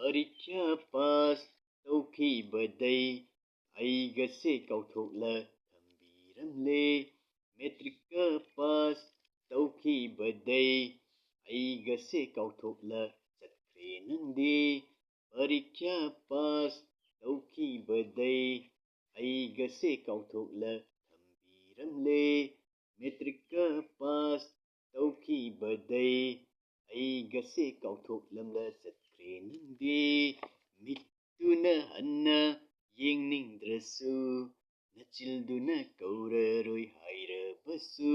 ꯄꯔꯤꯈ꯭ꯌꯥ pass ꯇꯧꯈꯤꯕꯗꯩ ꯑꯩꯒꯁꯦ ꯀꯥꯎꯊꯣꯛꯂ ꯊꯝꯕꯤꯔꯝꯂꯦ꯫ ꯃꯦꯇ꯭ꯔꯤꯛꯀ pass ꯇꯧꯈꯤꯕꯗꯩ ꯑꯩꯒꯁꯦ ꯀꯥꯎꯊꯣꯛꯂ ꯆꯠꯈ꯭ꯔꯦ ꯅꯪꯗꯤ꯫ ꯄꯔꯤꯈ꯭ꯌꯥ ꯄꯥꯁ ꯇꯧꯈꯤꯕꯗꯩ ꯑꯩꯒꯁꯦ ꯀꯥꯎꯊꯣꯛꯂ ꯊꯝꯕꯤꯔꯝꯂꯦ꯫ ꯃꯦꯇ꯭ꯔꯤꯛꯀ ꯄꯥꯁ ꯇꯧꯈꯤꯕꯗꯩ ꯑꯩꯒꯁꯦ ꯀꯥꯎꯊꯣꯛꯂꯝꯂ ꯆꯠꯈ꯭ꯔꯦ ꯅꯪꯗꯤ꯫ ꯃꯤꯠꯇꯨꯅ ꯍꯟꯅ ꯌꯦꯡꯅꯤꯡꯗ꯭ꯔꯁꯨ ꯅꯆꯤꯜꯗꯨꯅ ꯀꯧꯔꯔꯣꯏ ꯍꯥꯏꯔꯕꯁꯨ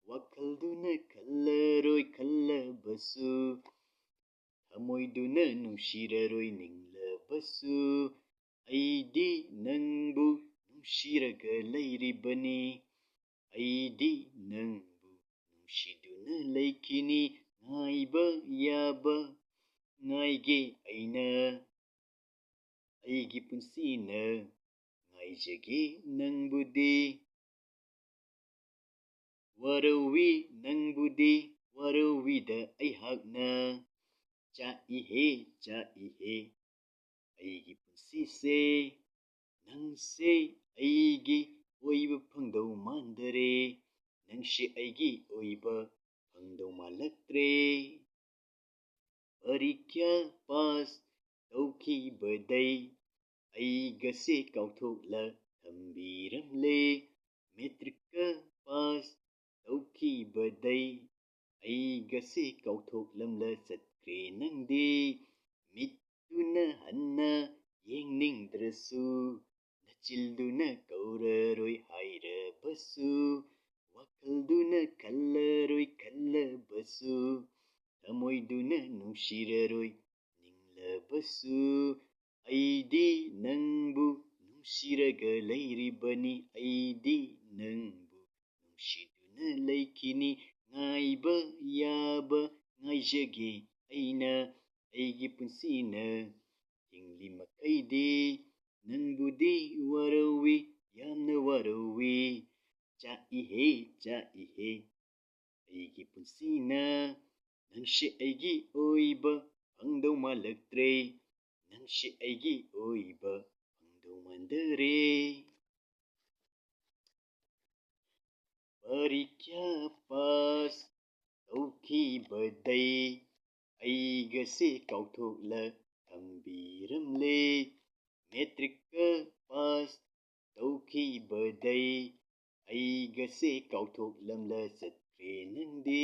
ꯋꯥꯈꯜꯗꯨꯅ ꯈꯜꯂꯔꯣꯏ ꯈꯜꯂꯕꯁꯨ ꯊꯃꯣꯏꯗꯨꯅ ꯅꯨꯡꯁꯤꯔꯔꯣꯏ ꯅꯤꯡꯂꯕꯁꯨ ꯑꯩꯗꯤ ꯅꯪꯕꯨ ꯅꯨꯡꯁꯤꯔꯒ ꯂꯩꯔꯤꯕꯅꯤ꯫ ꯑꯩꯗꯤ ꯅꯪꯕꯨ ꯅꯨꯡꯁꯤꯗꯨꯅ ꯂꯩꯈꯤꯅꯤ꯫ ꯉꯥꯏꯕ ꯌꯥꯕ ꯉꯥꯏꯒꯦ ꯑꯩꯅ ꯑꯩꯒꯤ ꯄꯨꯟꯁꯤꯅ ꯉꯥꯏꯖꯒꯦ ꯅꯪꯕꯨꯗꯤ꯫ ꯋꯥꯔꯧꯏ ꯅꯪꯕꯨꯗꯤ ꯋꯥꯔꯧꯏꯗ ꯑꯩꯍꯥꯛꯅ ꯆꯥꯛꯏꯍꯦ ꯆꯥꯛꯏꯍꯦ ꯑꯩꯒꯤ ꯄꯨꯟꯁꯤꯁꯦ꯫ ꯅꯪꯁꯦ ꯑꯩꯒꯤ ꯑꯣꯏꯕ ꯐꯪꯗꯧ ꯃꯥꯟꯗꯔꯦ꯫ ꯅꯪꯁꯦ ꯑꯩꯒꯤ ꯑꯣꯏꯕ ꯐꯪꯗꯧ ꯃꯥꯜꯂꯛꯇ꯭ꯔꯦ꯫ ꯄꯔꯤꯈ꯭ꯌꯥ ꯄꯥꯁ ꯇꯧꯈꯤꯕꯗꯩ ꯑꯩꯒꯁꯦ ꯀꯥꯎꯊꯣꯛꯂ ꯊꯝꯕꯤꯔꯝꯂꯦ꯫ ꯃꯦꯇ꯭ꯔꯤꯛꯀ ꯄꯥꯁ ꯇꯧꯈꯤꯕꯗꯩ ꯑꯩꯒꯁꯦ ꯀꯥꯎꯊꯣꯛꯂꯝꯂ ꯆꯠꯈ꯭ꯔꯦ ꯅꯪꯗꯤ꯫ ꯃꯤꯠꯇꯨꯅ ꯍꯟꯅ ꯌꯦꯡꯅꯤꯡꯗ꯭ꯔꯁꯨ ꯅꯆꯤꯜꯗꯨꯅ ꯀꯧꯔꯔꯣꯏ ꯍꯥꯏꯔꯕꯁꯨ ꯋꯥꯈꯜꯗꯨꯅ ꯈꯜꯂꯔꯣꯏ ꯈꯜꯂꯕꯁꯨ ꯊꯃꯣꯏꯗꯨꯅ ꯅꯨꯡꯁꯤꯔꯔꯣꯏ ꯅꯤꯡꯂꯕꯁꯨ ꯑꯩꯗꯤ ꯅꯪꯕꯨ ꯅꯨꯡꯁꯤꯔꯒ ꯂꯩꯔꯤꯕꯅꯤ꯫ ꯑꯩꯗꯤ ꯅꯪꯕꯨ ꯅꯨꯡꯁꯤꯗꯨꯅ ꯂꯩꯈꯤꯅꯤ꯫ ꯉꯥꯏꯕ ꯌꯥꯕ ꯉꯥꯏꯖꯒꯦ ꯑꯩꯅ ꯑꯩꯒꯤ ꯄꯨꯟꯁꯤꯅ ꯍꯤꯡꯂꯤ ꯃꯈꯩꯗꯤ꯫ ꯅꯪꯕꯨꯗꯤ ꯋꯥꯔꯧꯏ ꯌꯥꯝꯅ ꯋꯥꯔꯧꯏ ꯆꯥꯛꯏꯍꯦ ꯆꯥꯛꯏꯍꯦ ꯑꯩꯒꯤ ꯄꯨꯟꯁꯤꯅ꯫ ꯅꯪꯁꯦ ꯑꯩꯒꯤ ꯑꯣꯏꯕ ꯐꯪꯗꯧ ꯃꯥꯜꯂꯛꯇ꯭ꯔꯦ꯫ ꯅꯪꯁꯦ ꯑꯩꯒꯤ ꯑꯣꯏꯕ ꯐꯪꯗꯧ ꯃꯥꯟꯗꯔꯦ꯫ ꯄꯔꯤꯈ꯭ꯌꯥ ꯄꯥꯁ ꯇꯧꯈꯤꯕꯗꯩ ꯑꯩꯒꯁꯦ ꯀꯥꯎꯊꯣꯛꯂ ꯊꯝꯕꯤꯔꯝꯂꯦ꯫ ꯃꯦꯇ꯭ꯔꯤꯛꯀ ꯄꯥꯁ ꯇꯧꯈꯤꯕꯗꯩ ꯑꯩꯒꯁꯦ ꯀꯥꯎꯊꯣꯛꯂꯝꯂ ꯆꯠꯈ꯭ꯔꯦ ꯅꯪꯗꯤ꯫